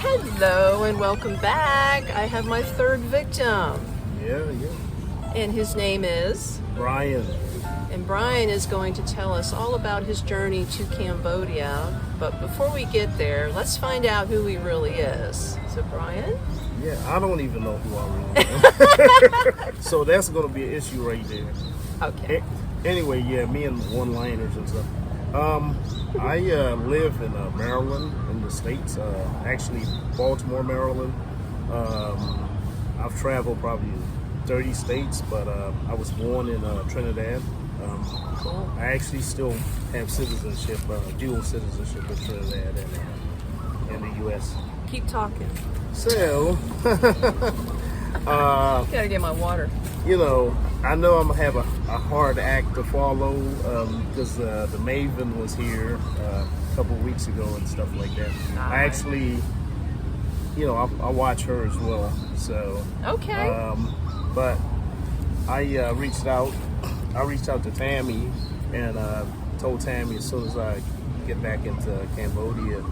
Hello and welcome back. I have my third victim. Yeah. And his name is? Brian. And Brian is going to tell us all about his journey to Cambodia. But before we get there, let's find out who he really is. So Brian? Yeah, I don't even know who I really am. So that's going to be an issue right there. Okay. Anyway, yeah, me and one-liners and stuff. I live in Maryland in the States, actually Baltimore, Maryland. I've traveled probably 30 states, but I was born in Trinidad. Cool. I actually still have citizenship, dual citizenship with Trinidad and the U.S. Keep talking. So, Gotta get my water. you know, I know I'm gonna have a hard act to follow because the Maven was here a couple of weeks ago and stuff like that. Nice. I actually, I watch her as well. So, Okay. but I reached out. I reached out to Tammy and told Tammy as soon as I get back into Cambodia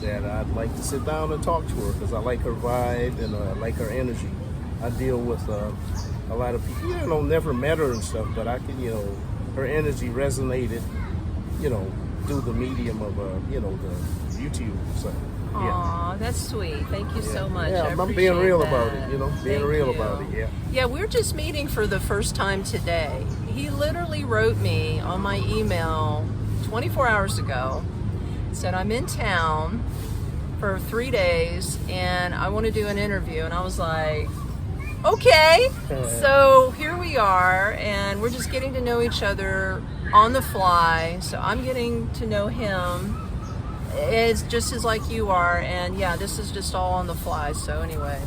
that I'd like to sit down and talk to her because I like her vibe and I like her energy. I deal with a lot of people, never met her and stuff, but I can, her energy resonated, through the medium of, the YouTube. So, yeah. Aw, that's sweet. Thank you so much. Yeah, I I'm being appreciate real that. about it, being Thank real you. about it, yeah. Yeah, we're just meeting for the first time today. He literally wrote me on my email 24 hours ago, said I'm in town for 3 days and I want to do an interview. And I was like, okay. So here we are and we're just getting to know each other on the fly. So I'm getting to know him. It's just as like you are, and yeah, this is just all on the fly. So anyway,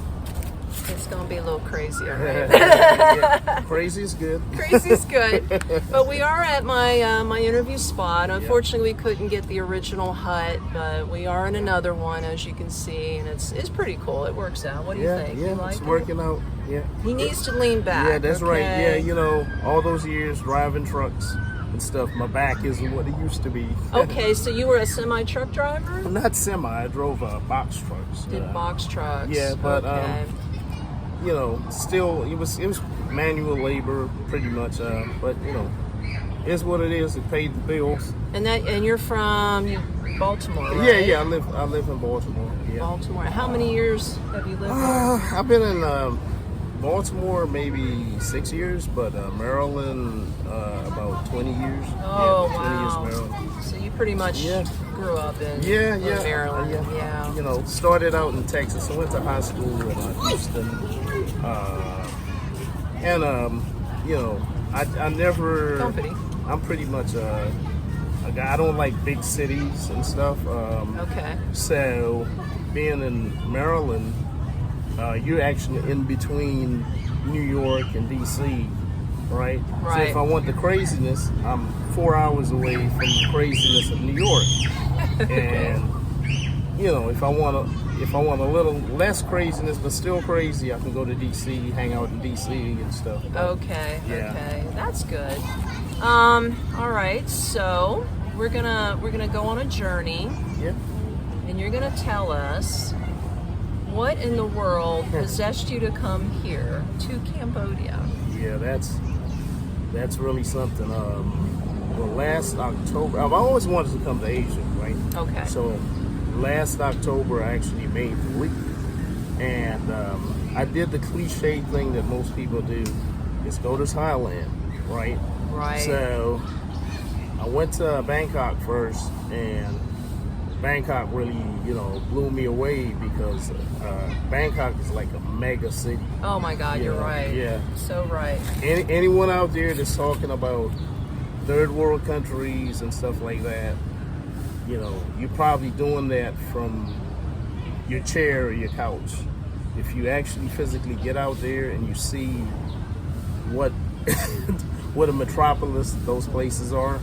it's gonna be a little crazy, all right? Yeah. Crazy is good. Crazy's good. But we are at my my interview spot. Unfortunately, we couldn't get the original hut, but we are in another one, as you can see, and it's pretty cool. It works out. What do you think? Yeah, You like it's it? working out. Yeah. He needs to lean back. Yeah, that's right. okay? Yeah, all those years driving trucks and stuff, my back isn't what it used to be. Okay, so you were a semi truck driver? Not semi. I drove box trucks. Did box trucks? Yeah, but okay. Still it was manual labor pretty much. But it's what it is. It paid the bills. And you're from Baltimore, right? Yeah. I live in Baltimore. Yeah. Baltimore. How many years have you lived there? I've been in Baltimore maybe 6 years, but Maryland about 20 years. Oh, yeah, 20 wow. years Maryland. So you pretty much grew up in Maryland. Yeah. Started out in Texas. I went to high school in Houston, and I never. Company. I'm pretty much a guy. I don't like big cities and stuff. Okay. So being in Maryland. You're actually in between New York and DC, right? Right. So if I want the craziness, I'm 4 hours away from the craziness of New York. And if I want a little less craziness but still crazy, I can go to DC, hang out in DC and stuff. Okay. Yeah. Okay. That's good. All right. So we're gonna go on a journey, Yeah. and you're gonna tell us what in the world possessed you to come here to Cambodia. Yeah, that's really something. Well, last October, I've always wanted to come to Asia, right? Okay. So last October, I actually made the leap, and I did the cliche thing that most people do: is go to Thailand, right? Right. So I went to Bangkok first, and Bangkok really, blew me away because Bangkok is like a mega city. Oh my God, you're right. Yeah. So right. Anyone out there that's talking about third world countries and stuff like that, you're probably doing that from your chair or your couch. If you actually physically get out there and you see what what a metropolis those places are,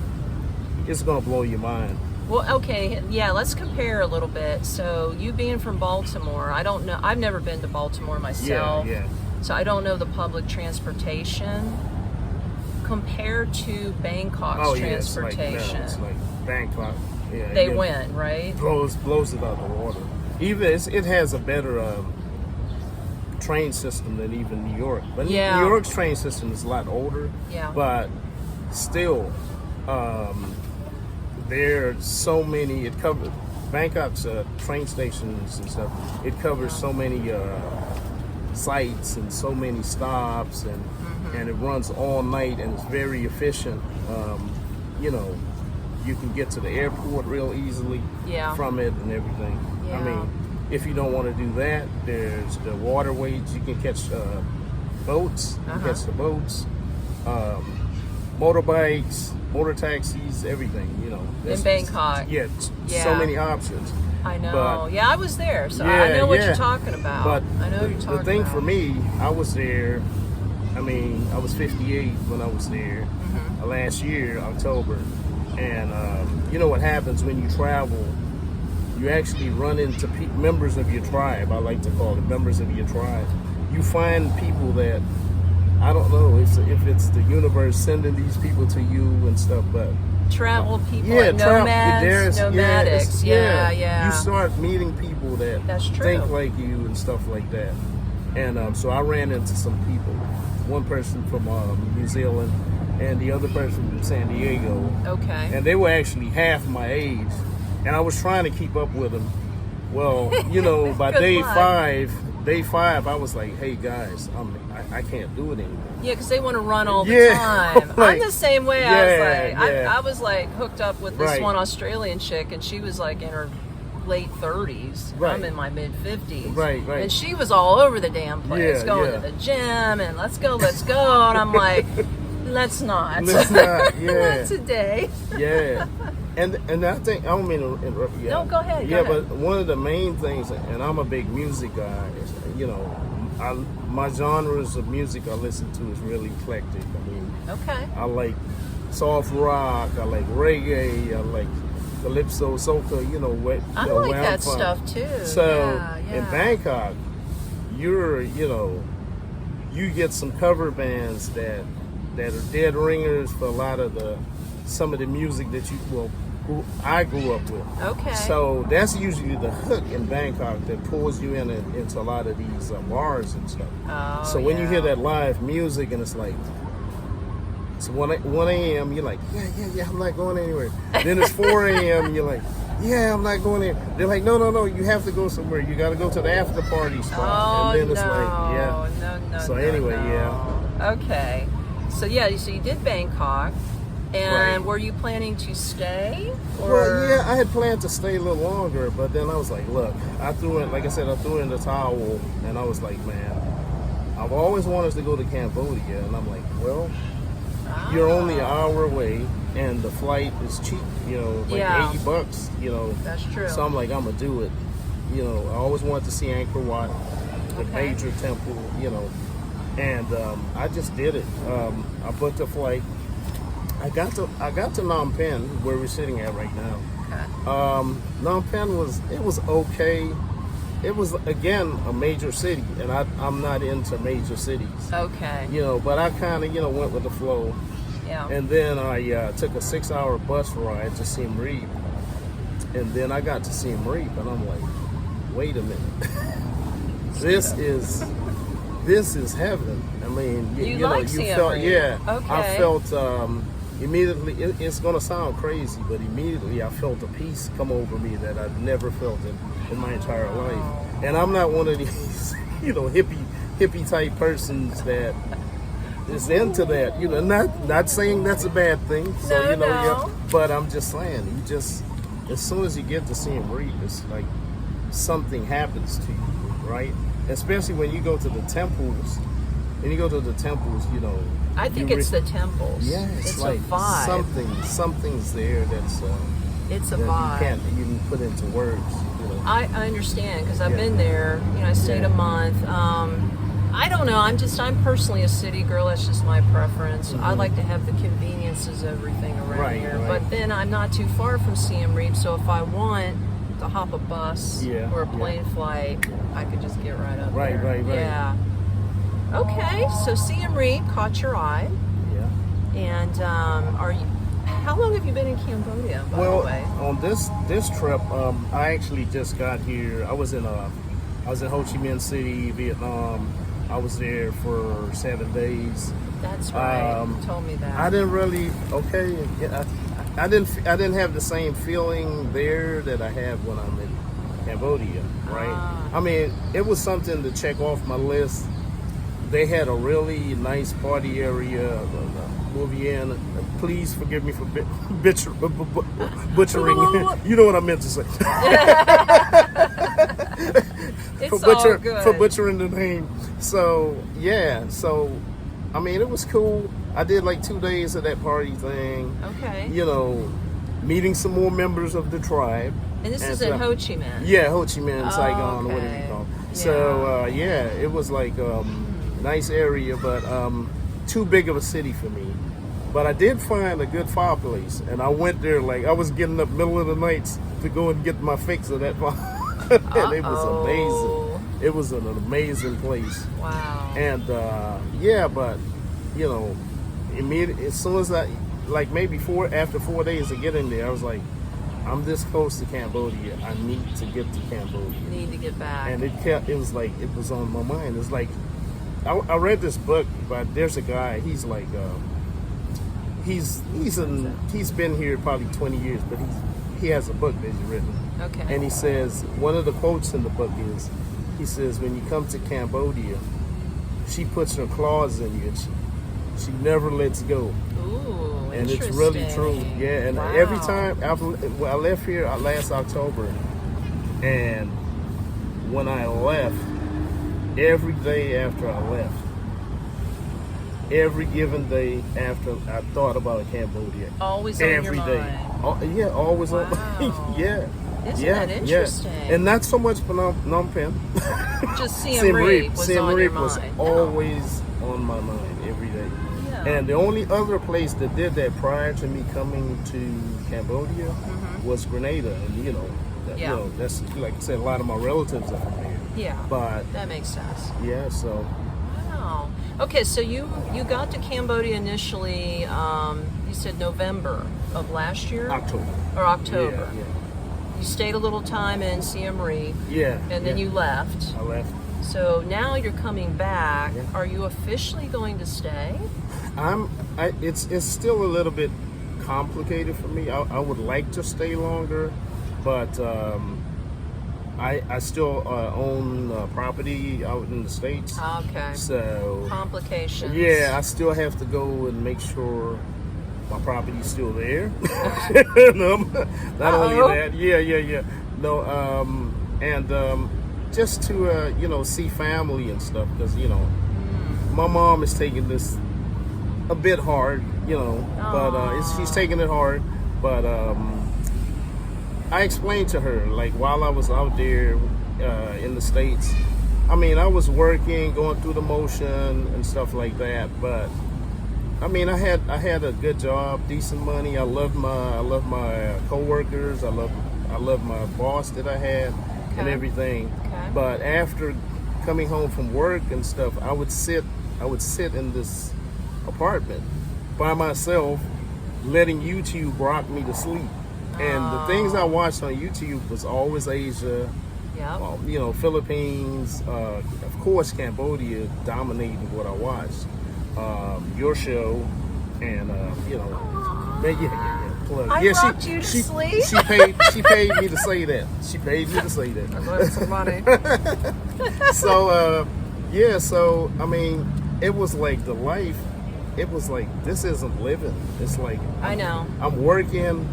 it's gonna blow your mind. Well, okay, yeah, let's compare a little bit. So you being from Baltimore, I don't know, I've never been to Baltimore myself. Yeah. So I don't know the public transportation compared to Bangkok's transportation. It's like Bangkok. Yeah, They win, right? Blows it out the water. Even it has a better train system than even New York. But Yeah. New York's train system is a lot older. Yeah. But still, there's so many. It covers Bangkok's train stations and stuff. It covers so many sites and so many stops, and it runs all night, and it's very efficient. You know, you can get to the airport real easily Yeah. from it and everything. Yeah. I mean, if you don't want to do that, there's the waterways. You can catch boats. You can catch the boats, motorbikes, motor taxis, everything. You know, In Bangkok. Yeah, Yeah. so many options. I know. But- yeah, I was there, so Yeah, I know what yeah. you're talking about. But I know what you're talking the thing about. for me, I was there. I mean, I was 58 when I was there last year, October. And you know what happens when you travel? You actually run into members of your tribe. I like to call it members of your tribe. You find people that I don't know if it's the universe sending these people to you and stuff, but Travel people, yeah, nomads, nomadics. Yeah. You start meeting people that That's true. think like you and stuff like that. And so I ran into some people. One person from New Zealand, and the other person from San Diego. Okay. And they were actually half my age, and I was trying to keep up with them. Well, you know, by Good day luck. five, I was like, "Hey guys, I can't do it anymore." Yeah, because they want to run all the Yeah, time. like- I'm the same way. Yeah. I was like hooked up with this Right. one Australian chick, and she was like in her late 30s. Right. I'm in my mid 50s. Right. And she was all over the damn place, Yeah, going yeah. to the gym and let's go. And I'm like, let's not. Let's not, yeah. Not today. Yeah, and I think I don't mean to interrupt you. No, go ahead, go Yeah, ahead. but one of the main things, and I'm a big music guy. Is, you know, my genres of music I listen to is really eclectic. I mean, Okay. I like soft rock. I like reggae. I like calypso, soca. You know, I you know, like where I'm that from. stuff too. So yeah. in Bangkok, you get some cover bands that are dead ringers for a lot of some of the music that I grew up with. Okay. So that's usually the hook in Bangkok that pulls you into a lot of these bars and stuff. Oh, So when you hear yeah. that live music and it's like, it's 1 a.m., you're like, yeah, I'm not going anywhere. Then it's 4 a.m., and you're like, yeah, I'm not going in. They're like, no, you have to go somewhere. You got to go to the after party spot. Oh, and then it's no. like, yeah. No. So anyway, yeah. Okay. So so you did Bangkok, and Right. were you planning to stay? Well, yeah, I had planned to stay a little longer, but then I was like, look, I threw in the towel, and I was like, man, I've always wanted to go to Cambodia, and I'm like, well, you're only an hour away, and the flight is cheap, you know, like Yeah. $80, you know. That's true. So I'm like, I'm gonna do it. You know, I always wanted to see Angkor Wat, the Okay. major temple, you know, and I just did it. I booked a flight. I got to Phnom Penh, where we're sitting at right now. Okay. Phnom Penh was okay. It was again a major city, and I'm not into major cities, Okay. you know. But I kind of went with the flow. Yeah. And then I took a 6-hour bus ride to Siem Reap. And then I got to Siem Reap, and I'm like, wait a minute. This is heaven. I mean, You like Siem felt, Reap. yeah. Okay. I felt immediately, it's going to sound crazy, but immediately I felt a peace come over me that I've never felt in my entire life. And I'm not one of these, hippie type persons that is into that, not saying that's a bad thing. So, No. but I'm just saying, as soon as you get to Siem Reap, it's like something happens to you, right? Especially when you go to the temples. I think it's the temples. Yeah, it's like a vibe. something's there that's It's a that vibe. you can't even put into words. I understand because I've Yeah. been there. I stayed Yeah. a month. I don't know. I'm personally a city girl. That's just my preference. I like to have the conveniences of everything around Right, here. right. But then I'm not too far from Siem Reap, so if I want to hop a bus Yeah, or a yeah. plane flight, I could just get right up Right, there. right. Yeah. Okay, so Siem Reap caught your eye, Yeah. and How long have you been in Cambodia, by Well, the way? on this trip, I actually just got here. I was in Ho Chi Minh City, Vietnam. I was there for 7 days. That's right. You told me that. I didn't really I didn't have the same feeling there that I have when I'm in Cambodia, right? I mean, it was something to check off my list. They had a really nice party area, movie in. Please forgive me for butchering. You know what I meant to say. It's all good. For butchering the name. So yeah, I mean, it was cool. I did like 2 days of that party thing. Okay. You know, meeting some more members of the tribe. And this is in Ho Chi Minh. Yeah, Ho Chi Minh, Saigon, okay. or whatever you call it. Yeah. So yeah, it was like nice area, but too big of a city for me. But I did find a good fireplace, and I went there like I was getting up middle of the nights to go and get my fix of that fire. And it was amazing. It was an amazing place. Wow. And yeah, but you know, immediately as soon as maybe after 4 days of getting there, I was like, I'm this close to Cambodia. I need to get to Cambodia. You need to get back. And it was on my mind. It's like I read this book, but there's a guy. He's like he's been here probably 20 years, but he has a book that he's written. Okay. And he says one of the quotes in the book is, he says, when you come to Cambodia, she puts her claws in you and she never lets go. Ooh, and it's really true. Yeah, and wow. Every time I left here last October, and when I left, every day after I left, every given day after, I thought about Cambodia. Always on every your day. mind. Yeah, always wow. on. Yeah. Isn't that interesting? Yeah. And not so much Phnom Penh. Just Siem Reap was Siem on Reap your was mind. always on my mind every day. Yeah. And the only other place that did that prior to me coming to Cambodia was Granada. And you know, that's like I said, a lot of my relatives are from there. Yeah. But that makes sense. yeah, so. Wow. Okay, so you got to Cambodia initially. You said November of last year. October. Or October. Yeah. You stayed a little time in Siem Reap. Yeah. And then you left. I left. So now you're coming back. Yeah. Are you officially going to stay? It's still a little bit complicated for me. I would like to stay longer, but I still own property out in the States. Okay. So Complications. yeah, I still have to go and make sure my property's still there. No, not only that, yeah. No, and just to see family and stuff, because my mom is taking this a bit hard, but she's taking it hard. But I explained to her, like, while I was out there in the States, I mean, I was working, going through the motion and stuff like that, but I mean, I had a good job, decent money. I love my coworkers. I love my boss that I had and everything. Okay. But after coming home from work and stuff, I would sit in this apartment by myself, letting YouTube rock me to sleep. And the things I watched on YouTube was always Asia, Philippines, of course Cambodia dominated what I watched. Your show, and plug. I rocked you to sleep. She paid me to say that. She paid me to say that. I love some money. So I mean, it was like the life. It was like, this isn't living. It's like I know. I'm working.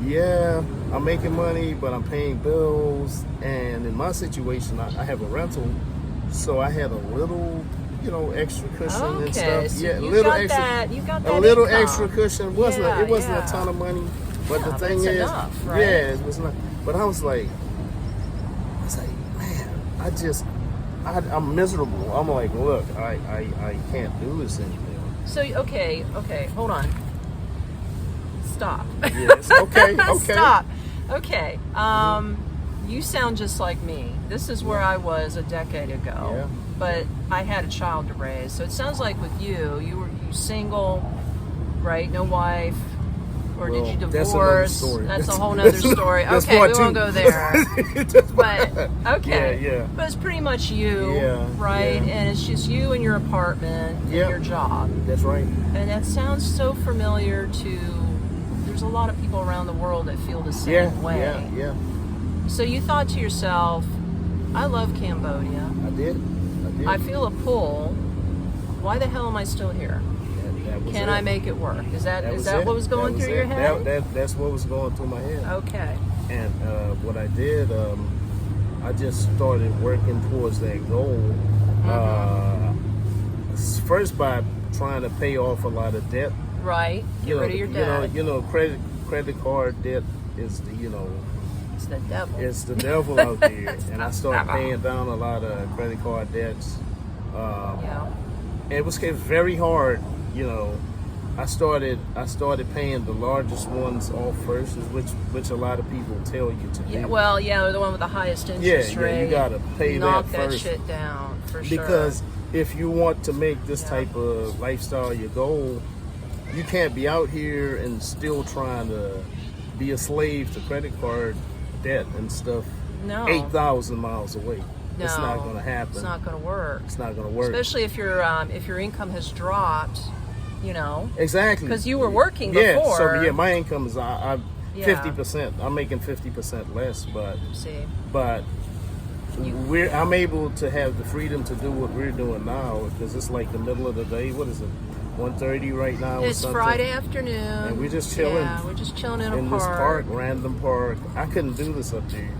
Yeah, I'm making money, but I'm paying bills. And in my situation, I have a rental, so I had a little, extra cushion and stuff. So yeah, you little got extra. That, you got that a little income. extra cushion. It wasn't Yeah. a ton of money, but Yeah, the but thing it's is, enough, right? yeah, it was not. But I was like, man, I'm miserable. I'm like, look, I can't do this anymore. So okay, hold on. Stop. Yes. Okay. Stop. Okay. You sound just like me. This is where I was a decade ago. Yeah. But I had a child to raise. So it sounds like with you were single, right? No wife. Or did you That's another divorce? story. That's a whole nother story. That's Okay, part we two. won't go there. But okay. Yeah. But it's pretty much you, Yeah, right? yeah. And it's just you and your apartment and Yeah. your job. That's right. And that sounds so familiar to. There's a lot of people around the world that feel the same way. Yeah. So you thought to yourself, I love Cambodia. I did. I feel a pull. Why the hell am I still here? That was Can it. I make it work? Is that was what it. was going That through it. your head? That's what was going through my head. Okay. And what I did, I just started working towards that goal. First by trying to pay off a lot of debt. Right. Get rid of your debt. Credit card debt is It's the devil. it's the devil out there. And I started devil. paying down a lot of credit card debts. Yeah. It was very hard, I started paying the largest ones off first, which a lot of people tell you to do. Yeah. Well, yeah, the one with the highest interest rate. You gotta pay Knock that first. shit down for sure. Because if you want to make this type of lifestyle your goal, you can't be out here and still trying to be a slave to credit card debt and stuff. No. 8,000 miles away. No, It's not going to happen. It's not going to work. It's not going to work. Especially if your income has dropped, Exactly. Because you were working Yeah, before. so my income is I'm Yeah. 50%. I'm making 50% less, but See. I'm able to have the freedom to do what we're doing now because it's like the middle of the day. What is it? 1:30 right now. It's or something. Friday afternoon. And we're just chilling. Yeah, we're just chilling in a this park, random park. I couldn't do this up there.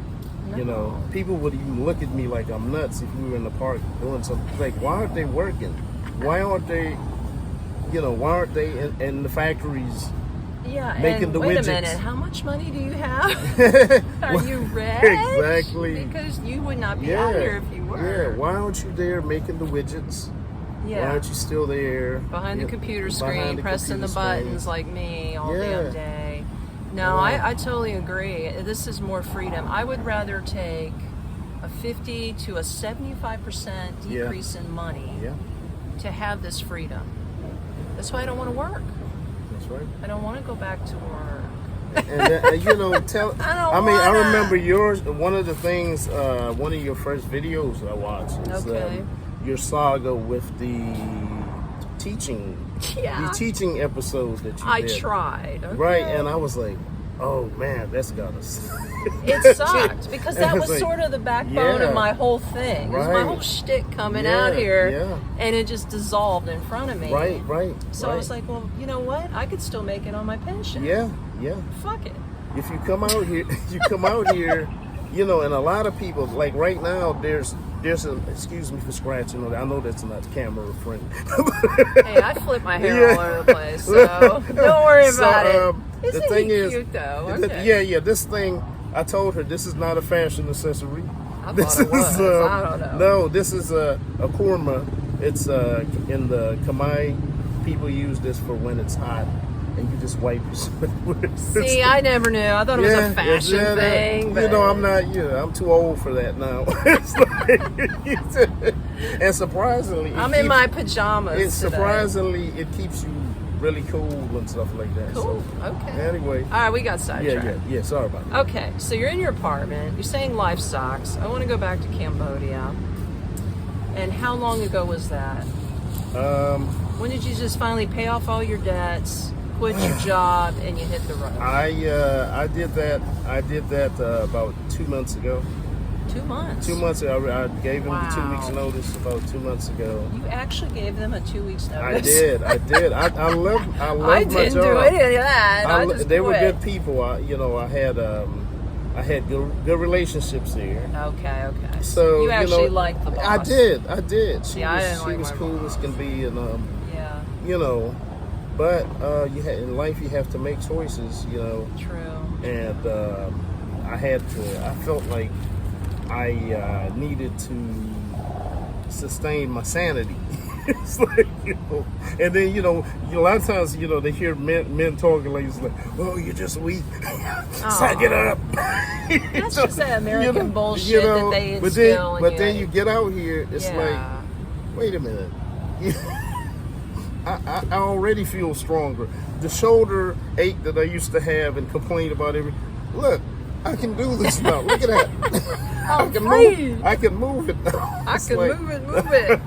No. People would even look at me like I'm nuts if we were in the park doing something. Like, why aren't they working? Why aren't they in the factories? Yeah, making and the wait widgets? a minute. How much money do you have? Are you rich? Exactly. Because you would not be out here if you were. Yeah, why aren't you there making the widgets? Why aren't you still there? Behind the computer screen, behind the pressing the computer screen? buttons like me all Yeah. damn day. No, I totally agree. This is more freedom. I would rather take a 50 to a 75% decrease in money to have this freedom. That's why I don't want to work. That's right. I don't want to go back to work. I remember yours. One of the things, one of your first videos I watched is your saga with the teaching. Yeah. The teaching episode that you I did. tried. Okay. Right, and I was like, oh man, that's got us. It sucked because that was like, sort of the backbone of my whole thing. It was my whole shtick coming out here, and it just dissolved in front of me. Right. So I was like, well, you know what? I could still make it on my pension. Yeah. Fuck it. If you come out here, and a lot of people, like right now, there's excuse me for scratching. I know that's not camera friendly. Hey, I flip my hair all over the place, so don't worry about it. Isn't the thing he is, cute though? Okay. This thing, I told her this is not a fashion accessory. I thought it was. I don't know. No, this is a korma. It's in the Khmer, people use this for when it's hot. And you just wipe your sweat with it. See, I never knew. I thought it was a fashion thing. But I'm not. I'm too old for that now. And surprisingly, I'm in my pajamas. Surprisingly, it keeps you really cool and stuff like that. Cool. So, okay. Anyway. All right, we got sidetracked. Yeah. Sorry about that. Okay, so you're in your apartment. You're saying life sucks. I want to go back to Cambodia. And how long ago was that? When did you just finally pay off all your debts? Quit your job and you hit the road? I did that about 2 months ago. 2 months? 2 months ago. I gave them the 2 weeks Wow. notice about 2 months ago. You actually gave them a 2 weeks notice? I did. I love I my didn't job. do any of that. They were good people. I had good relationships there. Okay. So you actually liked the boss? I did. She I didn't like was my cool boss. as can be, and Yeah. But in life you have to make choices, True. and I felt like I needed to sustain my sanity. It's like, and then a lot of times they hear men talking like it's like, oh, you're just weak, suck it up. That's just that American bullshit that they instill in you. But then you get out here, it's like, wait a minute. I already feel stronger. The shoulder ache that I used to have and complain about look, I can do this now. Look at that. I can move it now. I can move it.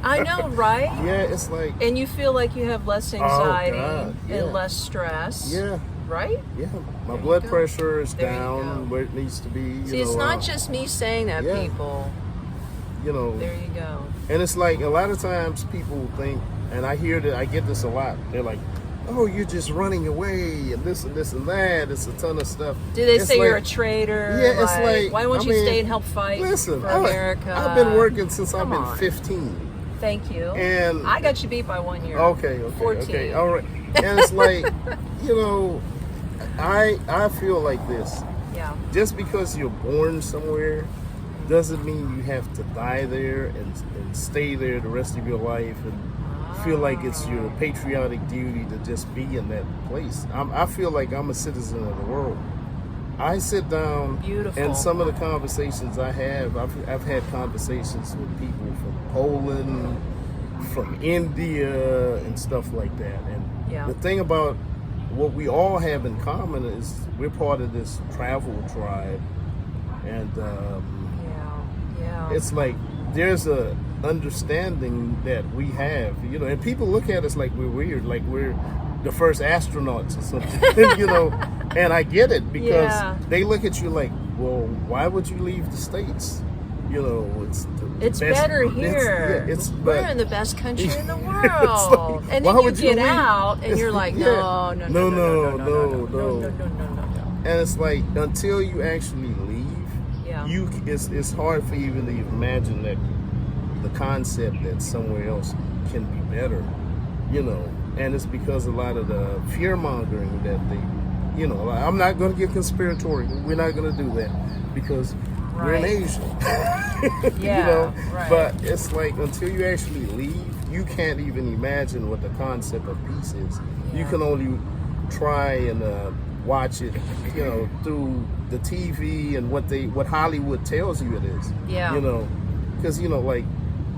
I know, right? Yeah, it's like. And you feel like you have less anxiety yeah. and less stress. Yeah. Right? Yeah. My blood pressure is down where it needs to be. See, it's not just me saying that, people. You know. There you go. And it's like a lot of times people think, and I get this a lot. They're like, "Oh, you're just running away and this and that." It's a ton of stuff. Do they say you're a traitor? Yeah, it's like, why won't you stay and help fight for America? I've been working since I've been 15. Thank you. And I got you beat by 1 year. Okay, 14. all right. And it's like, you know, I feel like this. Yeah. Just because you're born somewhere doesn't mean you have to die there and stay there the rest of your life and feel like it's your patriotic duty to just be in that place. I feel like I'm a citizen of the world. I sit down, and some of the conversations I have, I've had conversations with people from Poland, from India, and stuff like that. And the thing about what we all have in common is we're part of this travel tribe, and it's like there's a understanding that we have, you know, and people look at us like we're weird, like we're the first astronauts or something, you know, and I get it because they look at you like, well, why would you leave the States? You know, it's better here. We're in the best country in the world. Like, and then you get out and you're like, no. And it's like, until you actually leave, it's hard for you to even imagine that the concept that somewhere else can be better, you know. And it's because a lot of the fear mongering that they, you know, I'm not going to get conspiratorial. We're not going to do that because we're in Asia. You know, but it's like until you actually leave, you can't even imagine what the concept of peace is. You can only try and watch it, you know, through the TV and what Hollywood tells you it is. Yeah. You know, because you know, like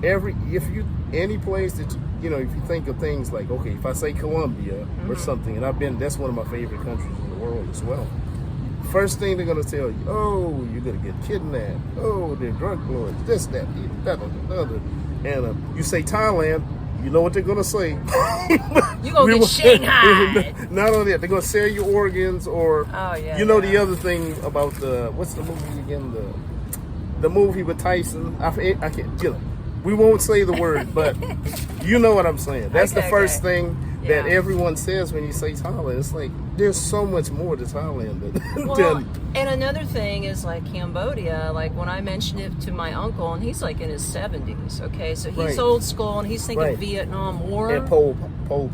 any place that you know, if you think of things like, okay, if I say Colombia or something, and that's one of my favorite countries in the world as well. First thing they're gonna tell you, oh, you're gonna get kidnapped. Oh, they're drug lords. This, that, the other. And you say Thailand, you know what they're gonna say. You're gonna get Shanghai. Not only that, they're gonna sell your organs, or you know the other thing about what's the movie again? The movie with Tyson. I can't. You know, we won't say the word, but you know what I'm saying. That's the first thing that everyone says when you say Thailand. It's like there's so much more to Thailand than and another thing is like Cambodia. Like when I mentioned it to my uncle, and he's like in his 70s. Okay, so he's old school, and he's thinking Vietnam War. And Pol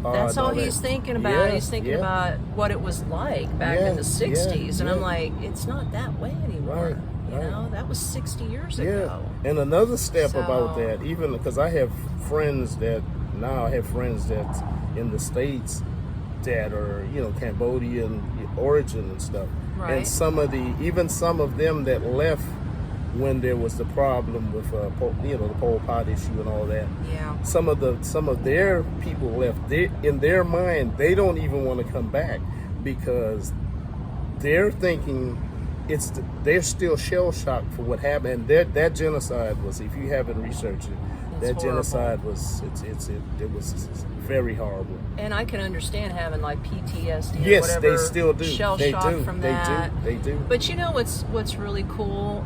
Pot. That's all he's thinking about. He's thinking about what it was like back in the 60s, and I'm like, it's not that way anymore. You know, that was 60 years ago. And another step about that, even because I have friends that in the States that are, you know, Cambodian origin and stuff. And some of them that left when there was the problem with you know, the Pol Pot issue and all that. Yeah. Some of their people left. In their mind, they don't even want to come back because they're thinking they're still shell shocked for what happened. And that genocide was, if you haven't researched it, that genocide was it was very horrible. And I can understand having like PTSD. Yes, or whatever, they still do. Shell shock from that. They do. But you know what's really cool?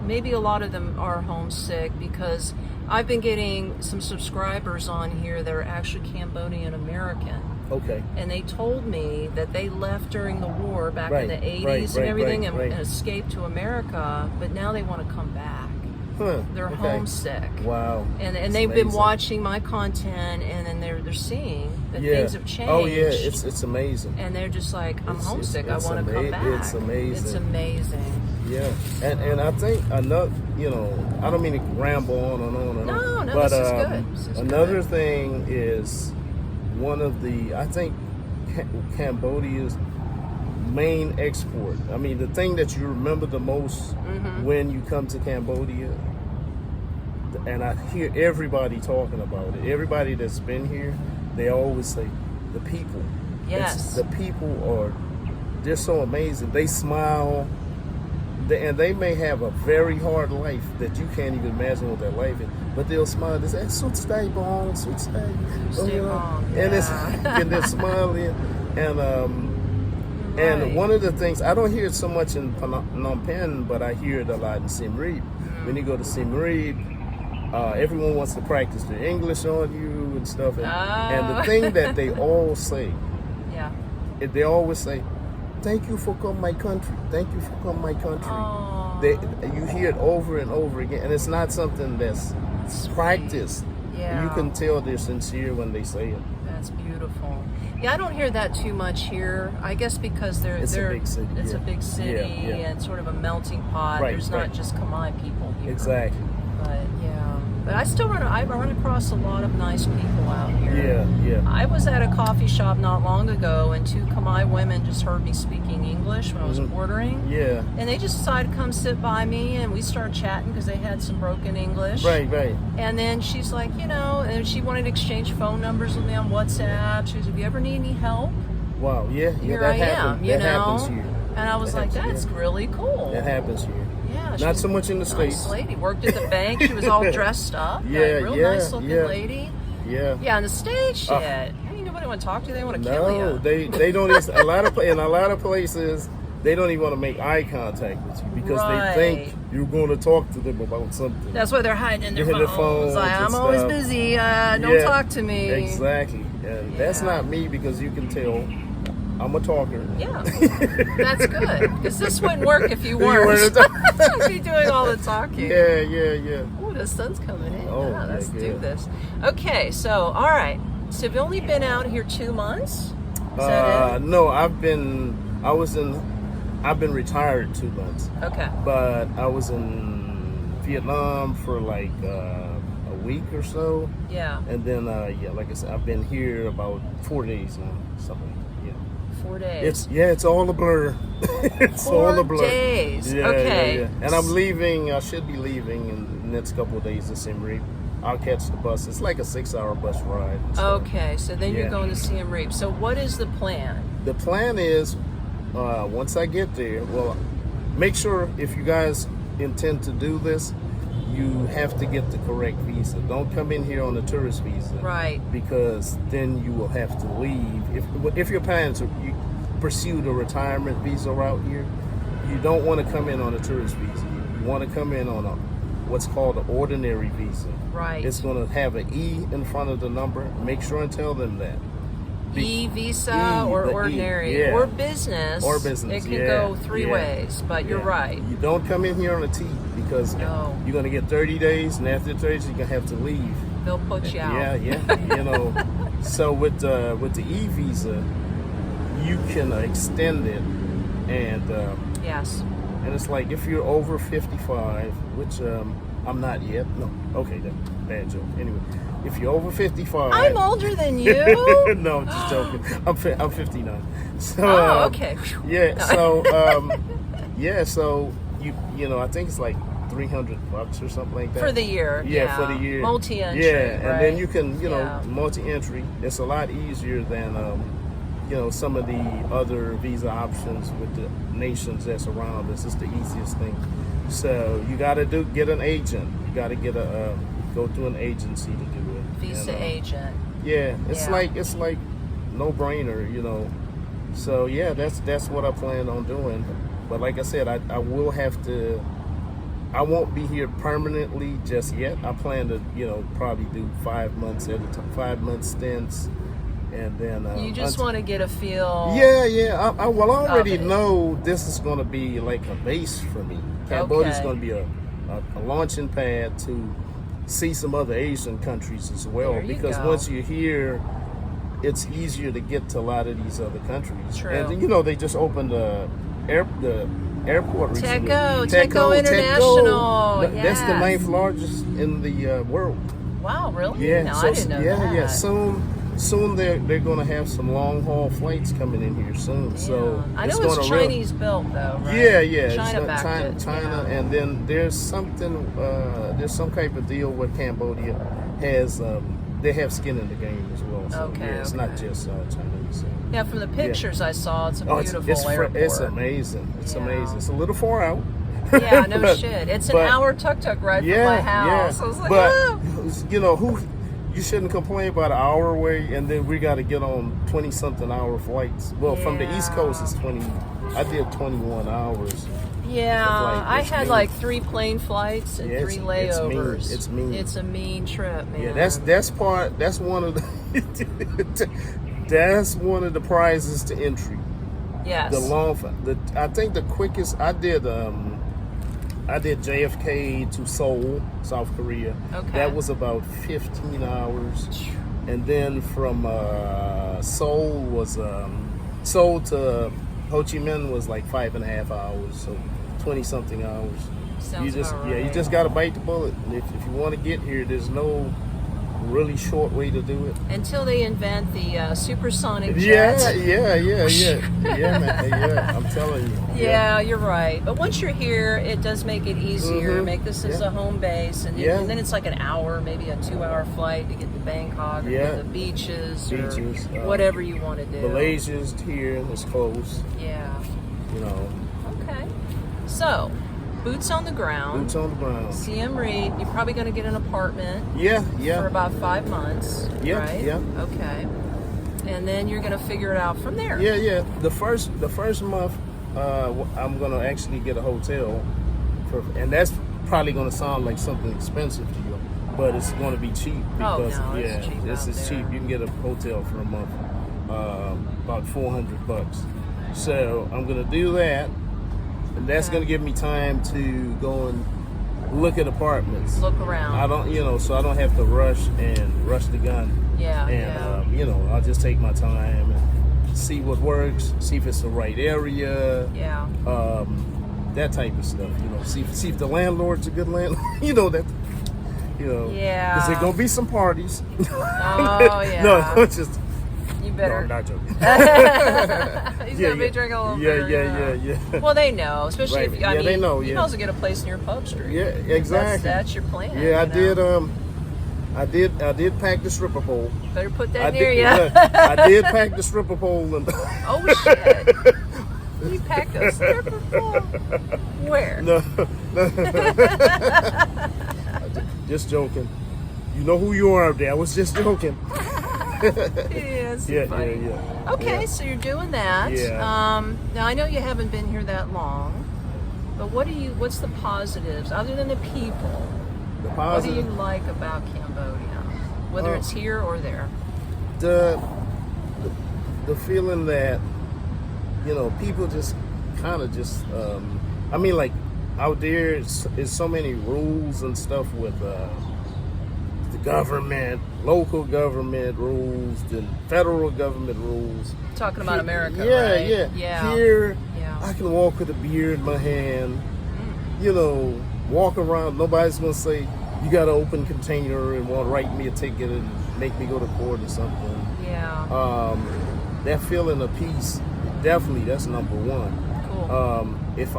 Maybe a lot of them are homesick because I've been getting some subscribers on here that are actually Cambodian American. Okay. And they told me that they left during the war back in the 80s and everything and escaped to America, but now they want to come back. Huh. They're homesick. Wow. And they've been watching my content, and then they're seeing that things have changed. Oh yeah, it's amazing. And they're just like, I'm homesick. I want to come back. It's amazing. It's amazing. Yeah, and I think another, you know, I don't mean to ramble on and on and on. No, but this is good. This is another good. thing is I think Cambodia's main export. I mean, the thing that you remember the most when you come to Cambodia, and I hear everybody talking about it. Everybody that's been here, they always say, the people. Yes. The people they're so amazing. They smile, and they may have a very hard life that you can't even imagine what their life is. But they'll smile. They say, "Sweet stay bong, sweet stay." And it's and they're smiling, and one of the things I don't hear it so much in Phnom Penh, but I hear it a lot in Siem Reap. When you go to Siem Reap, everyone wants to practice their English on you and stuff. And the thing that they all say, they always say, "Thank you for coming my country. Thank you for coming my country." You hear it over and over again, and it's not something that's practiced. Yeah. You can tell they're sincere when they say it. That's beautiful. Yeah, I don't hear that too much here. I guess because It's a big city. It's a big city and sort of a melting pot. Right, There's not just Khmer people here. Exactly. But but I still I run across a lot of nice people out here. Yeah. I was at a coffee shop not long ago, and two Khmer women just heard me speaking English when I was ordering. Yeah. And they just decided to come sit by me, and we started chatting because they had some broken English. Right. And then she's like, and she wanted to exchange phone numbers with me on WhatsApp. She was, "If you ever need any help, Wow. Yeah. here that I happens. am." That happens here. And I was like, "That's really cool." That happens here. Yeah, Not so much in the States. Nice lady. Worked at the bank. She was all dressed up. Real nice looking lady. Yeah. Yeah, in the States, shit. Ain't nobody want to talk to you. They want to kill you. No, they don't. Even, in a lot of places, they don't even want to make eye contact with you because they think you're going to talk to them about something. That's why they're hiding in their Their phones. phones Like, and I'm always stuff. busy. Don't talk to me. Exactly. And that's not me because you can tell I'm a talker. Yeah, that's good. Because this wouldn't work if you weren't. You'd be doing all the talking. Yeah. Oh, the sun's coming in. Oh, Let's yeah, do this. Okay, so, all right. So, you've only been out here 2 months? Is that it? No, I've been retired 2 months. Okay. But I was in Vietnam for like a week or so. Yeah. And then, like I said, I've been here about 4 days now. Something. 4 days. It's all a blur. It's all a blur. 4 days. Yeah, Okay. Yeah. And I'm leaving. I should be leaving in the next couple of days to Siem Reap. I'll catch the bus. It's like a 6-hour bus ride. Okay. So then you're going to Siem Reap. So what is the plan? The plan is, once I get there, well, make sure if you guys intend to do this, you have to get the correct visa. Don't come in here on a tourist visa. Right. Because then you will have to leave. If you're planning to pursue the retirement visa route here, you don't want to come in on a tourist visa. You want to come in on what's called an ordinary visa. Right. It's going to have an E in front of the number. Make sure and tell them that. E-visa or ordinary or business. Or business. It can go three ways, but you're right. You don't come in here on a T because you're going to get 30 days, and after 30 days, you're going to have to leave. They'll put you out. Yeah. So with the E visa, you can extend it, and yes. And it's like if you're over 55, which I'm not yet. No, okay, bad joke. Anyway, if you're over 55, I'm older than you. No, I'm just joking. I'm 59. So okay. Yeah. So So I think it's like $300 or something like that for the year. Yeah, for the year. Multi-entry. Yeah, and then you can Yeah. multi-entry. It's a lot easier than some of the other visa options with the nations that's around us. It's the easiest thing. So you got to get an agent. You got to go through an agency to do it. Visa agent. Yeah, it's like no brainer, So yeah, that's what I plan on doing. But like I said, I will have to. I won't be here permanently just yet. I plan to probably do 5 months at a time, 5 month stints. And then you just want to get a feel. Yeah. I already know this is going to be like a base for me. Cambodia is going to be a launching pad to see some other Asian countries as well. Because once you're here, it's easier to get to a lot of these other countries. True. And they just opened the airport recently. Teco International. That's the 9th largest in the world. Wow, really? Yeah. No, I didn't know that. Yeah. Soon soon they're going to have some long haul flights coming in here soon. So I know it's it's Chinese built though, right? Yeah. China It's backed it. China, Yeah. and then there's something. There's some type of deal where Cambodia has. They have skin in the game as well. So, Okay, yeah, it's not just Chinese. So. Yeah, from the pictures I saw, it's a Oh, beautiful airport. it's amazing. It's Yeah. amazing. It's a little far out. Yeah, no shit. It's an hour tuk-tuk ride from my house. I was like, but "Ah." you know who? You shouldn't complain about an hour away, and then we got to get on 20-something hour flights. Well, from the East Coast, it's 20. I did 21 hours. Yeah, I had mean. like 3 plane flights and 3 layovers. It's mean. It's a mean trip, man. Yeah, that's one of the that's one of the prizes to entry. Yes. I think the quickest I did JFK to Seoul, South Korea. Okay. That was about 15 hours, and then from Seoul to Ho Chi Minh was like 5.5 hours, so 20-something hours. Sounds You about right. just got to bite the bullet. And if you want to get here, there's no really short way to do it. Until they invent the supersonic Yeah, jet. yeah, man. Yeah, I'm telling you. Yeah, you're right. But once you're here, it does make it easier. Mhm. Make this as a home base, and, and then it's like an hour, maybe a 2-hour flight to get to Bangkok, or to the beaches, or whatever you want to do. Malaysia's here, it's close. Yeah. You know. Okay. So, boots on the ground. Boots on the ground. Siem Reap. You're probably going to get an apartment. Yeah. For about 5 months. Yeah, Right? yeah. Okay. And then you're going to figure it out from there. Yeah. The first month, I'm gonna actually get a hotel, and that's probably gonna sound like something expensive to you, but it's gonna be cheap because it's cheap this out is there. cheap. You can get a hotel for a month, about $400. So I'm gonna do that, and that's gonna give me time to go and look at apartments. Look around. I don't, so I don't have to rush the gun. Yeah. And I'll just take my time and see what works, see if it's the right area. Yeah. That type of stuff. See if the landlord's a good landlord. Yeah. Because there's gonna be some parties. Oh yeah. No, just. You better. No, I'm not joking. He's gonna be drinking a little bit. Yeah. Well, they know, especially Right. if Yeah, they know, you yeah. can also get a place near Pub Street. Yeah, exactly. That's your plan. Yeah, I you know? did pack the stripper pole. Better put that I near did, you. I did pack the stripper pole. And Oh shit! You packed a stripper pole? Where? No. Just joking. You know who you are up there. I was just joking. Yes. Yeah. Okay, Yeah. so you're doing that. Yeah. Now I know you haven't been here that long, but what's the positives other than the people? The What positive. do you like about Cambodia, whether it's here or there? The feeling that people just kind of just like out there is so many rules and stuff with the government, local government rules, the federal government rules. Talking about America, Yeah, right? Yeah. Here, Yeah. I can walk with a beer in my hand. Walk around. Nobody's gonna say you got an open container and want to write me a ticket and make me go to court or something. Yeah. That feeling of peace, definitely, that's number one. Cool. If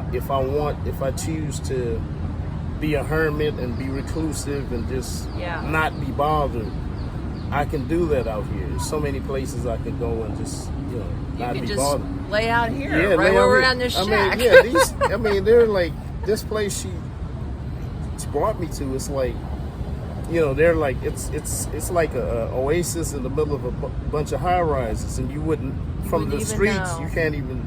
I choose to be a hermit and be reclusive and just not be bothered, I can do that out here. There's so many places I could go and just not you be can just bothered. lay out here, Yeah, right lay where out we're here. at this I shack. mean, they're like this place she brought me to. It's like, they're like it's like a oasis in the middle of a bunch of high rises, and you wouldn't from the even streets know. you can't even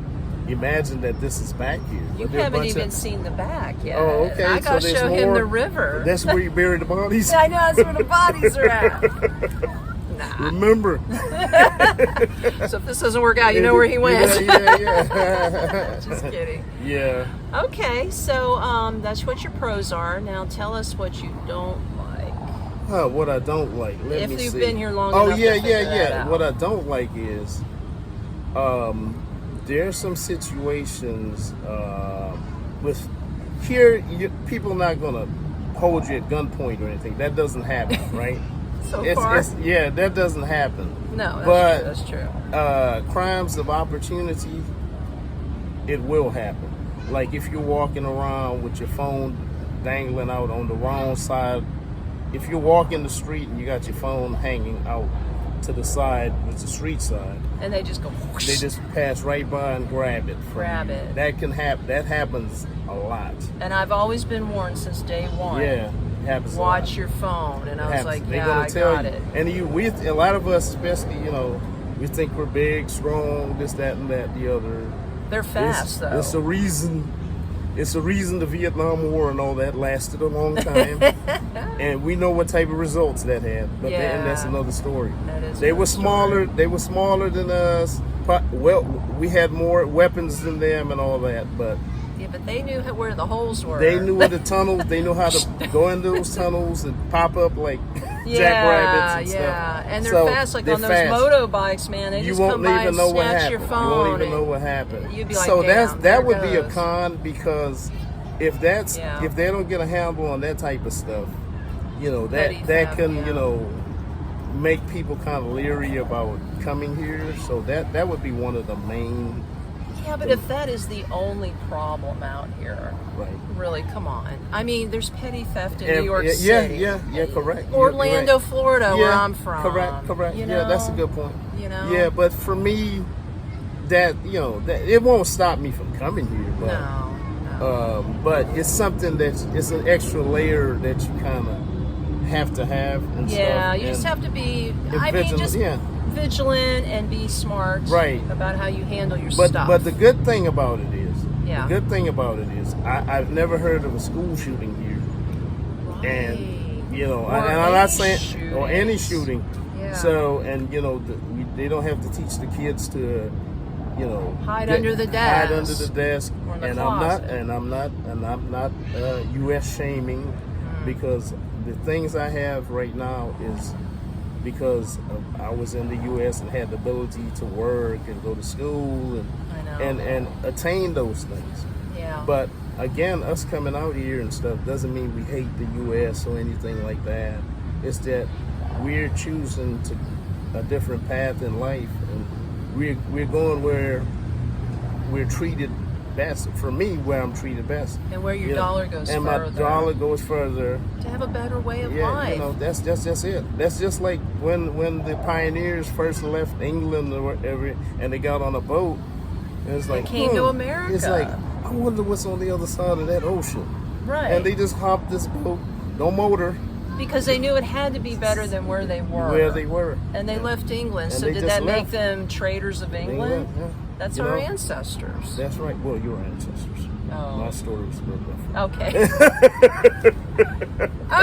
imagine that this is back here. You But there are a haven't bunch even of- seen the back yet. Oh, okay. I gotta so there's show him more- the river. That's where you bury the bodies. I know that's where the bodies are at. Nah. Remember. So if this doesn't work out, you know where he went. Yeah. Just kidding. Yeah. Okay, so that's what your pros are. Now tell us what you don't like. What I don't like. Let If me you've see. been here long Oh enough to yeah, figure that yeah. out. What I don't like is, there's some situations with here. People not gonna hold you at gunpoint or anything. That doesn't happen, right? so far. Yeah, that doesn't happen. No, but that's true. Crimes of opportunity, it will happen. Like if you're walking around with your phone dangling out on the wrong side, if you're walking the street and you got your phone hanging out to the side, it's the street side, and they just go whoosh. They just pass right by and grab it that can happen. That happens a lot, and I've always been warned since day one. Yeah, it happens. Watch your phone, and I was like, They're yeah, I got it. And a lot of us, especially, we think we're big, strong, this, that, and that, the other. They're fast, though. It's a reason. It's a reason the Vietnam War and all that lasted a long time, and we know what type of results that had. But then that's another story. They were smaller. They were smaller than us. Well, we had more weapons than them and all that. But they knew where the holes were. They knew where the tunnels. They knew how to go into those tunnels and pop up like jackrabbits and stuff. Yeah, and they're fast. Like on those motorbikes, man. They just come by and snatch your phone. You won't even know what happened. You'd be like, so damn, that would be a con, because if they don't get a handle on that type of stuff, that can make people kind of leery about coming here. So that would be one of the main. Yeah, but if that is the only problem out here, right? Really, come on. I mean, there's petty theft in New York City. Yeah, correct. Orlando, Florida, where I'm from. Correct. Yeah, that's a good point. Yeah, but for me, that it won't stop me from coming here. But, no. But it's something it's an extra layer that you kind of have to have. And stuff. You just have to be. Vigilant and be smart about how you handle your stuff. But the good thing about it is, I've never heard of a school shooting here, and I'm not saying or any shooting. Yeah. So they don't have to teach the kids to, hide under the desk. Or in the closet. I'm not U.S. shaming, because the things I have right now is because I was in the U.S. and had the ability to work and go to school and attain those things. Yeah. But again, us coming out here and stuff doesn't mean we hate the U.S. or anything like that. It's that we're choosing a different path in life, and we're going where we're treated best. For me, where I'm treated best, and where your dollar goes further. And my dollar goes further. To have a better way of life. That's just it. That's just like when the pioneers first left England or whatever, and they got on a boat. And it's like, they came to America. It's like, I wonder what's on the other side of that ocean. Right. And they just hopped this boat, no motor. Because they knew it had to be better than where they were. And they left England. So did that make them traitors of England? Yeah. That's our ancestors. That's right. Well, your ancestors. Oh. My story was a little different. Okay.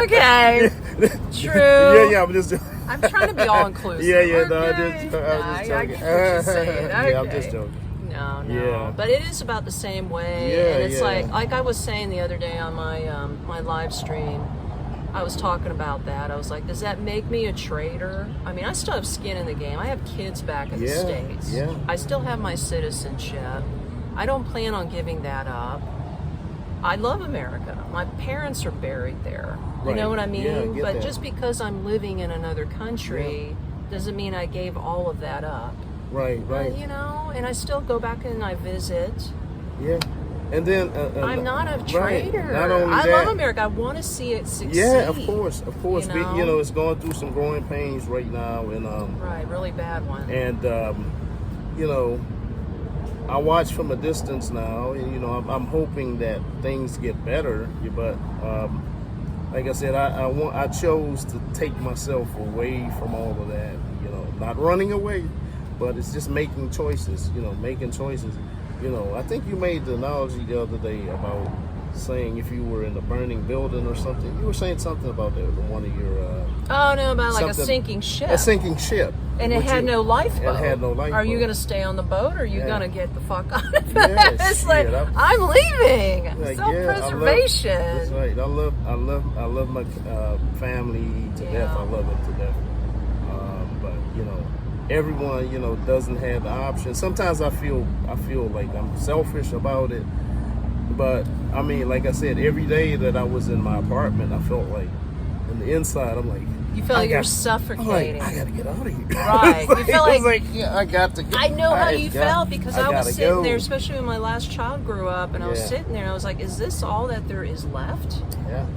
Okay. True. Yeah. I'm trying to be all inclusive. Yeah. No, I was just joking. I get what you're saying. Okay. Yeah, I'm just joking. No. Yeah. But it is about the same way. Yeah, and it's like I was saying the other day on my my live stream. I was talking about that. I was like, does that make me a traitor? I mean, I still have skin in the game. I have kids back in the States. Yeah. I still have my citizenship. I don't plan on giving that up. I love America. My parents are buried there. You know what I mean? Yeah, but that. just because I'm living in another country doesn't mean I gave all of that up. Right. And I still go back and I visit. Yeah. And then I'm not a traitor. Right. Not only I that, love America. I want to see it succeed. Yeah, of course. It's going through some growing pains right now, and really bad one. And I watch from a distance now, and I'm hoping that things get better. But like I said, I chose to take myself away from all of that. Not running away, but it's just making choices. Making choices. I think you made the analogy the other day about saying if you were in a burning building or something. You were saying something about that with one of your... about like a sinking ship. A sinking ship. And it had no lifeboat. It had no lifeboat. Are you going to stay on the boat, or are you going to get the fuck out of that? it? It's like, I'm leaving. Self-preservation. That's right. I love my family to death. I love it to death. But, everyone, doesn't have the option. Sometimes I feel like I'm selfish about it. But, I mean, like I said, every day that I was in my apartment, I felt like and the inside, I'm like, You feel like you're I'm suffocating. like, I gotta get out of here. Right. You feel like, yeah, I got to. I know how you felt because I was sitting there, go. especially when my last child grew up, and I was sitting there and I was like, is this all that there is left? Yeah.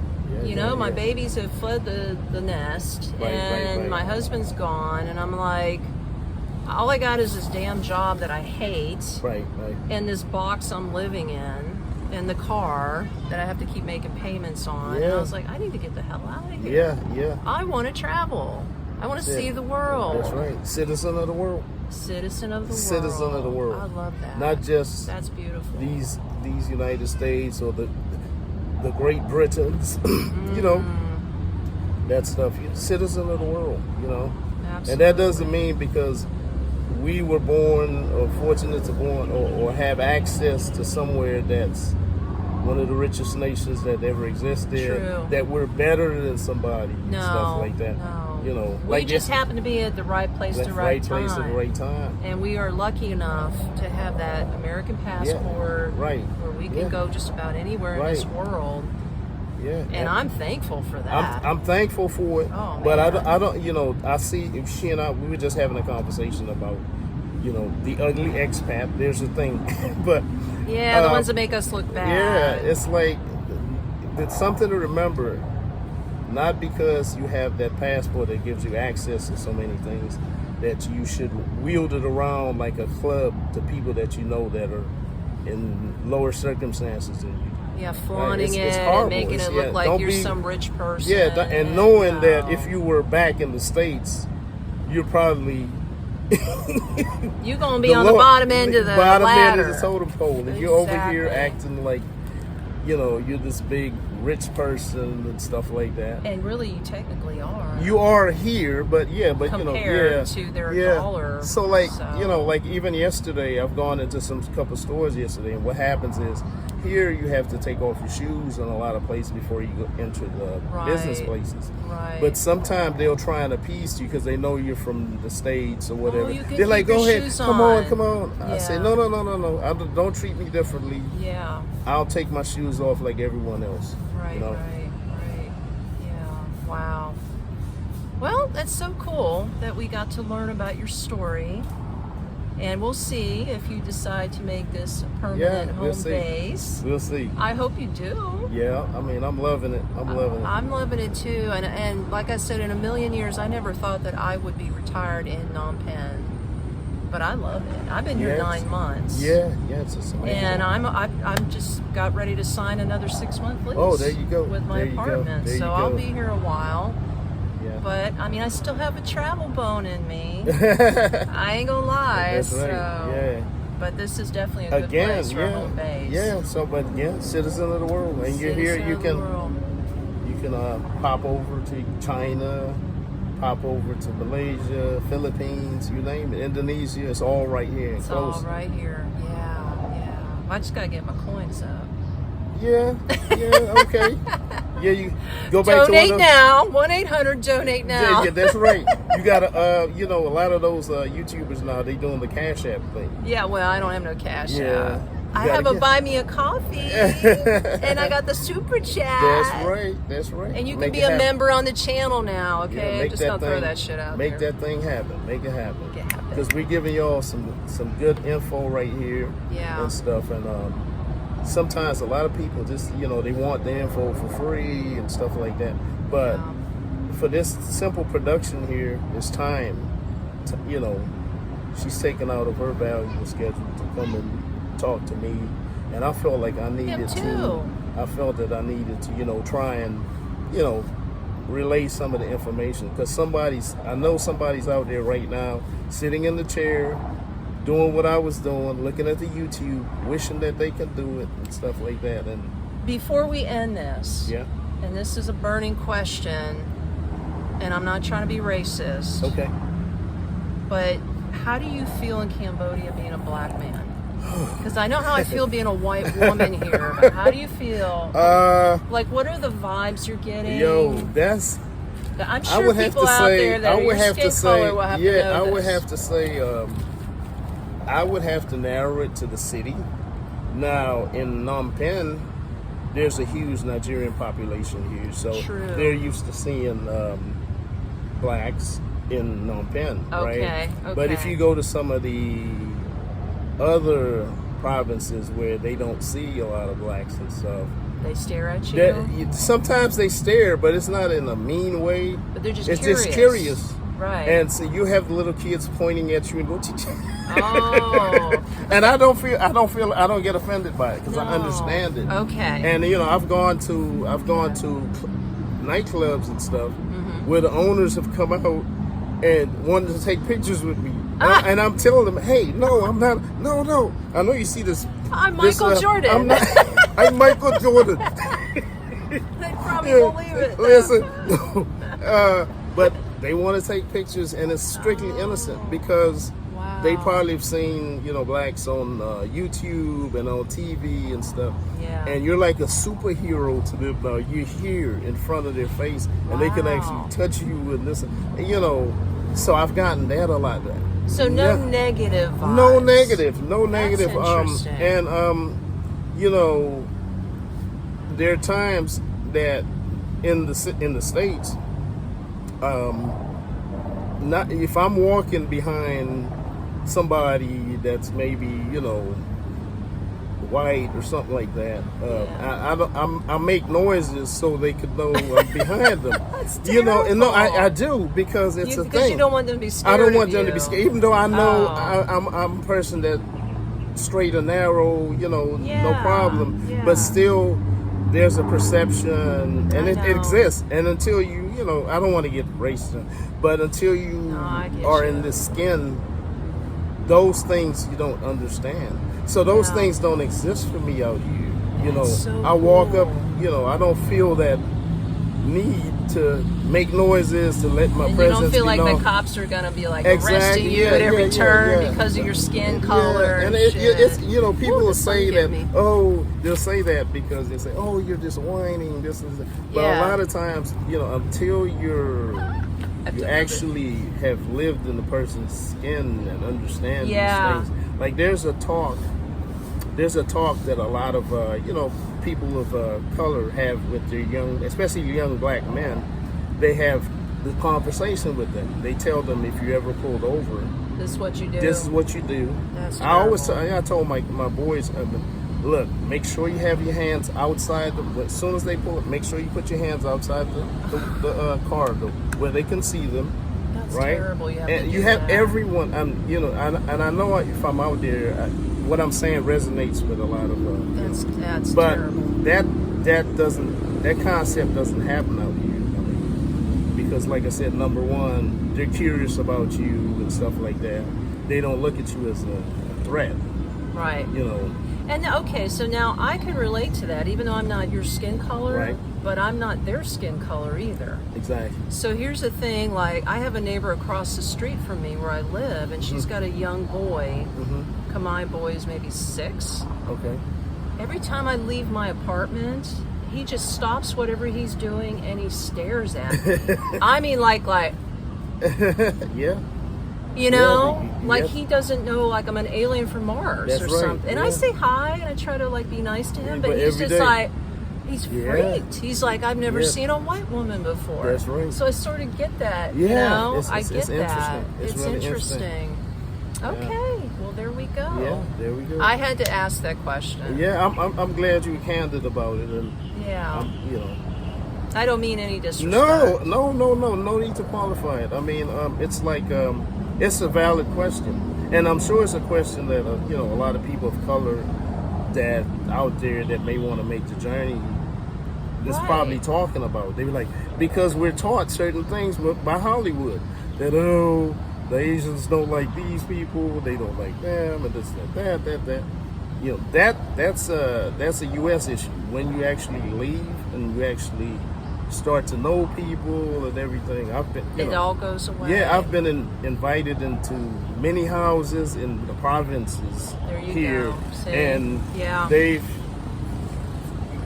You know, my babies have fled the nest, and my husband's gone, and I'm like, all I got is this damn job that I hate, and this box I'm living in, and the car that I have to keep making payments on. And I was like, I need to get the hell out of here. Yeah. I want to travel. I want to see the world. That's right. Citizen of the world. Citizen of the world. Citizen of the world. I love that. Not just that's beautiful. These United States or the Great Britons, you know, that stuff. Citizen of the world, you know. Absolutely. And that doesn't mean because we were born or fortunate to born or have access to somewhere that's one of the richest nations that ever existed, that we're better than somebody, stuff like that. No. You know, we just happen to be at the right place at the right time. Place at the right time. And we are lucky enough to have that American passport where we can go just about anywhere in this world. Yeah. And I'm thankful for that. I'm thankful for it. Oh, man. But I don't, you know, I see if she and I, we were just having a conversation about, you know, the ugly expat. There's a thing. But the ones that make us look bad. Yeah, it's like, it's something to remember. Not because you have that passport that gives you access to so many things that you should wield it around like a club to people that you know that are in lower circumstances than you. Yeah, flaunting it and making it look like you're some rich person. Yeah, and knowing that if you were back in the States, you're probably you're gonna be on the bottom end of the ladder. End of the totem pole. If you're over here acting like, you know, you're this big rich person and stuff like that. And really, you technically are. You are here, but compared to their dollar. So you know, like even yesterday, I've gone into some couple stores yesterday, and what happens is here you have to take off your shoes in a lot of places before you go enter the business places. Right. But sometimes they'll try and appease you because they know you're from the States or whatever. Oh, they're like, "Go ahead, come on." Yeah. I say, "No. Don't treat me differently. Yeah. I'll take my shoes off like everyone else." Right. You know? Right. Yeah. Wow. Well, that's so cool that we got to learn about your story. And we'll see if you decide to make this a permanent home base. We'll see. I hope you do. Yeah, I mean, I'm loving it. I'm loving it too. And like I said, in a million years, I never thought that I would be retired in Phnom Penh. But I love it. I've been here 9 months. Yeah, it's amazing. And I'm just got ready to sign another 6-month lease. Oh, there you go. With my apartment. So I'll be here a while. Yeah. But I mean, I still have a travel bone in me. I ain't gonna lie. That's right. So, but this is definitely a good place for a home base. Yeah. So, but citizen of the world, and you're here. You can pop over to China, pop over to Malaysia, Philippines, you name it, Indonesia. It's all right here. It's all right here. Yeah. I just gotta get my coins up. Yeah. Okay. Yeah, you go back donate to now. 1-800-donate now. Yeah, that's right. You gotta, you know, a lot of those YouTubers now, they doing the Cash App thing. Yeah, well, I don't have no Cash App. I have a buy me a coffee, and I got the super chat. That's right. And you can be a member on the channel now. Okay, yeah, just don't throw that shit out there. Make that thing happen. Make it happen. Because we're giving y'all some good info right here. Yeah. And stuff, and sometimes a lot of people just, you know, they want the info for free and stuff like that. But for this simple production here, it's time to, you know, she's taken out of her valuable schedule to come and talk to me. And I felt like I needed I felt that I needed to, you know, try and, you know, relay some of the information. Because I know somebody's out there right now sitting in the chair, doing what I was doing, looking at the YouTube, wishing that they could do it and stuff like that. And before we end this, and this is a burning question, and I'm not trying to be racist. Okay. But how do you feel in Cambodia being a black man? Because I know how I feel being a white woman here, but how do you feel? Like, what are the vibes you're getting? Yo, that's... I'm sure people out there that are your skin color will have to know this. I would have to say... I would have to narrow it to the city. Now, in Phnom Penh, there's a huge Nigerian population here, so True. they're used to seeing blacks in Phnom Penh, right? Okay. But if you go to some of the other provinces where they don't see a lot of blacks and stuff, They stare at you. sometimes they stare, but it's not in a mean way. But they're just it's curious. just curious. Right. And so you have the little kids pointing at you and go, Oh. and I don't get offended by it because I No. understand it. Okay. And I've gone to nightclubs and stuff where the owners have come out and wanted to take pictures with me. And I'm telling them, hey, no, I'm not. No. I know you see this. I'm Michael Jordan. I'm not. I'm Michael Jordan. They probably believe it. Listen, no. But they want to take pictures, and it's strictly innocent because they probably have seen, blacks on YouTube and on TV and stuff. Yeah. And you're like a superhero to them now. You're here in front of their face, and they can actually touch you and this, So I've gotten that a lot. So no negative vibes. No negative. That's interesting. There are times that in the States, not if I'm walking behind somebody that's maybe white or something like that, I make noises so they could know I'm behind them. That's And no, I do because it's a thing. Because you don't want them to be scared. I don't want of them you. to be scared, even though I know I'm a person that straight and narrow, no problem. Yeah. But still, there's a perception, and it know. exists. And until I don't want to get racist, but until you are in the skin, those things you don't understand. So those things don't exist for me out here. That's so I walk cool. up, I don't feel that need to make noises to let my And presence you don't feel be like known. the cops are going to be like Exactly, arresting you yeah, at every yeah, turn yeah. because of your skin color. And shit. it's people Ooh, will the say sun that. hit me. Oh, they'll say that because they say, "Oh, you're just whining." This is. But a lot of times, until you actually have lived in the person's skin and understand these things. Like there's a talk that a lot of people of color have with their young, especially young black men. They have the conversation with them. They tell them, if you ever pulled over, this is what you do. this is what you do. That's I told my boys, look, make sure you have your hands outside. As soon as they pull up, make sure you put your hands outside the car where they can see them. That's right? terrible. You have everyone, and I know if I'm out there, what I'm saying resonates with a lot of. That's but terrible. that concept doesn't happen out here. Because, like I said, number one, they're curious about you and stuff like that. They don't look at you as a threat. Right. And okay, so now I can relate to that, even though I'm not your skin color, Right. but I'm not their skin color either. Exactly. So here's the thing, like I have a neighbor across the street from me where I live, and she's got a young boy. My boy is maybe 6. Okay. Every time I leave my apartment, he just stops whatever he's doing and he stares at me. I mean, like, Yeah. like he doesn't know, like I'm an alien from Mars. That's or right, something. And I say hi and I try to like be nice to him, but he's every just day. like, he's freaked. He's like, I've never seen a white woman before. That's right. So I sort of get that. Yeah, I get that. interesting. It's really interesting. Okay, well there we go. Yeah, there we go. I had to ask that question. Yeah, I'm glad you were candid about it, and Yeah. you know. I don't mean any disrespect. No need to qualify it. I mean, it's like it's a valid question, and I'm sure it's a question that you know, a lot of people of color that out there that may want to make the journey is probably talking about. They be like, because we're taught certain things by Hollywood that the Asians don't like these people, they don't like them, and this, that. You know, that's a U.S. issue. When you actually leave and you actually start to know people and everything, I've been. It all goes away. Yeah, I've been invited into many houses in the provinces There you here, go. See? and Yeah. they've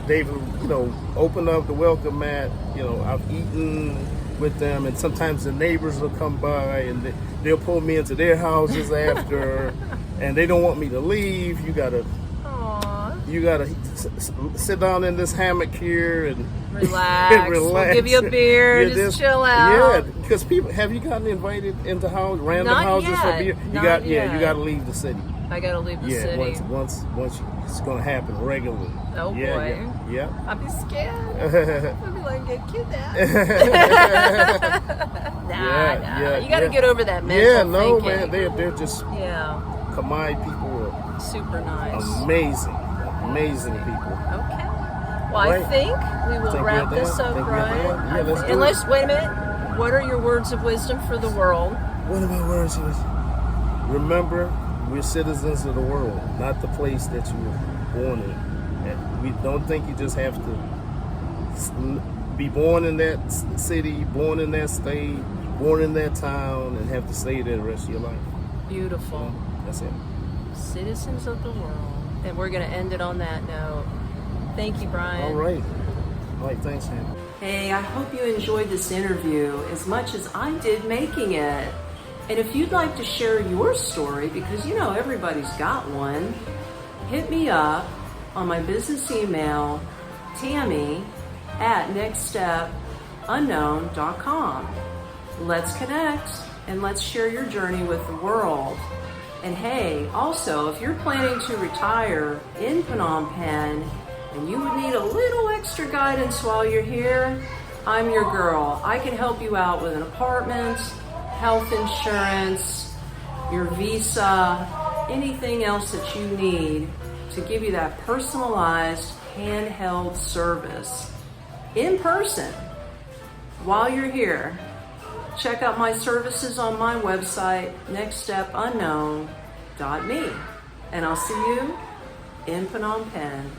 you know, opened up the welcome mat. You know, I've eaten with them, and sometimes the neighbors will come by and they'll pull me into their houses after, and they don't want me to leave. You gotta. Aww. You gotta sit down in this hammock here and Relax. and relax. We'll give you a beer. Yeah, just chill out. Yeah, because people have you gotten invited into random Not houses yet. for beer? You Not yet. you gotta leave the city. I gotta leave the Yeah, city. once it's gonna happen regularly. Oh boy. Yeah. I'll be scared. I'll be like, get kidnapped. Nah. You gotta get over that mental thinking. man, they're just Yeah. Khmer people are Super nice. amazing people. Okay. Well, I Right. think we will Think wrap we're this done? up, Think we're Brian. done? Yeah, let's do Unless, wait a minute. What are your words of wisdom for the world? What are my words? Remember, we're citizens of the world, not the place that you were born in. And we don't think you just have to be born in that city, born in that state, born in that town, and have to stay there the rest of your life. Beautiful. That's it. Citizens of the world. And we're going to end it on that note. Thank you, Brian. All right, thanks, man. Hey, I hope you enjoyed this interview as much as I did making it. And if you'd like to share your story, because you know everybody's got one, hit me up on my business email, tami@nextstepunknown.com. Let's connect and let's share your journey with the world. And hey, also, if you're planning to retire in Phnom Penh and you would need a little extra guidance while you're here, I'm your girl. I can help you out with an apartment, health insurance, your visa, anything else that you need to give you that personalized handheld service in person while you're here. Check out my services on my website, nextstepunknown.me. And I'll see you in Phnom Penh.